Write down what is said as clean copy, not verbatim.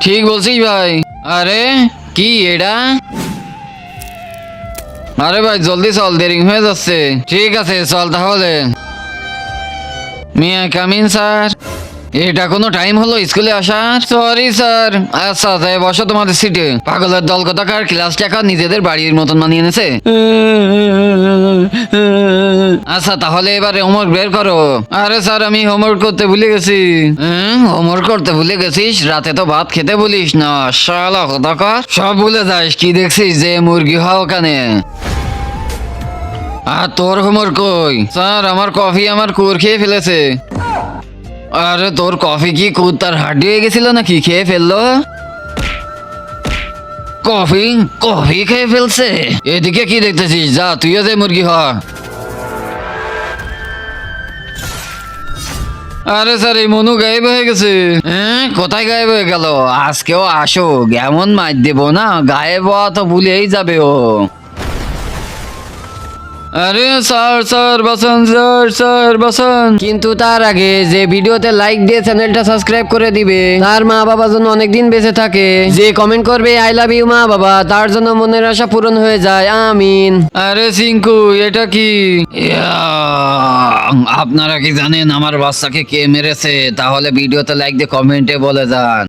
ঠিক বলছিস ভাই। আরে কি এটা? আরে ভাই জলদি চল, দেরি হয়ে যাচ্ছে। ঠিক আছে চল তাহলে। মিয়া কামিন স্যার। এটা কোনো টাইম হলো স্কুলে আসার? Sorry sir. আচ্ছা তাই বসো তোমাদের সিটে। পাগলের দল কথাকার ক্লাস টাকা নিজেদের বাড়ির মতন মানিয়ে এনেছে। আচ্ছা তাহলে এবারে হোমওয়ার্ক বের করো। আরে স্যার আমি হোমওয়ার্ক করতে ভুলে গেছি। হোমওয়ার্ক করতে ভুলে গেছিস? রাতে তো ভাত খেতে বলিস না শালা কথাকার। সব ভুলে যাস? কি দেখছিস যে মুরগি হওয়া ওখানে? আর তোর হোমওয়ার্ক কই? স্যার আমার কফি আমার কুর খেয়ে ফেলেছে। আরে তোর কফি কি কুত্তার হাড্ডি হয়ে গেছিল নাকি? খেয়ে ফেললো? কফি কফি খেয়ে ফেলছে? এদিকে কি দেখতেছিস? যা তুইও যে মুরগি হ। আরে স্যার এই মনু গায়েব হয়ে গেছে। হ্যাঁ কোথায় গায়েব হয়ে গেল? আজকেও আসুক, এমন মার দেবো না গায়েব হওয়া তো ভুলেই যাবে ও। আরে স্যার স্যার বাঁচান, স্যার স্যার বাঁচান। কিন্তু তার আগে যে ভিডিওতে লাইক দিয়ে চ্যানেলটা সাবস্ক্রাইব করে দিবে, তার মা বাবা যেন অনেকদিন বেঁচে থাকে। যে কমেন্ট করবে আই লাভ ইউ মা বাবা, তার জন্য মনের আশা পূরণ হয়ে যায়, আমিন। আরে সিংকু এটা কি? আপনারা কি জানেন আমার বাচ্চাকে কে মেরেছে? তাহলে ভিডিওতে লাইক দিয়ে কমেন্টে বলে যান।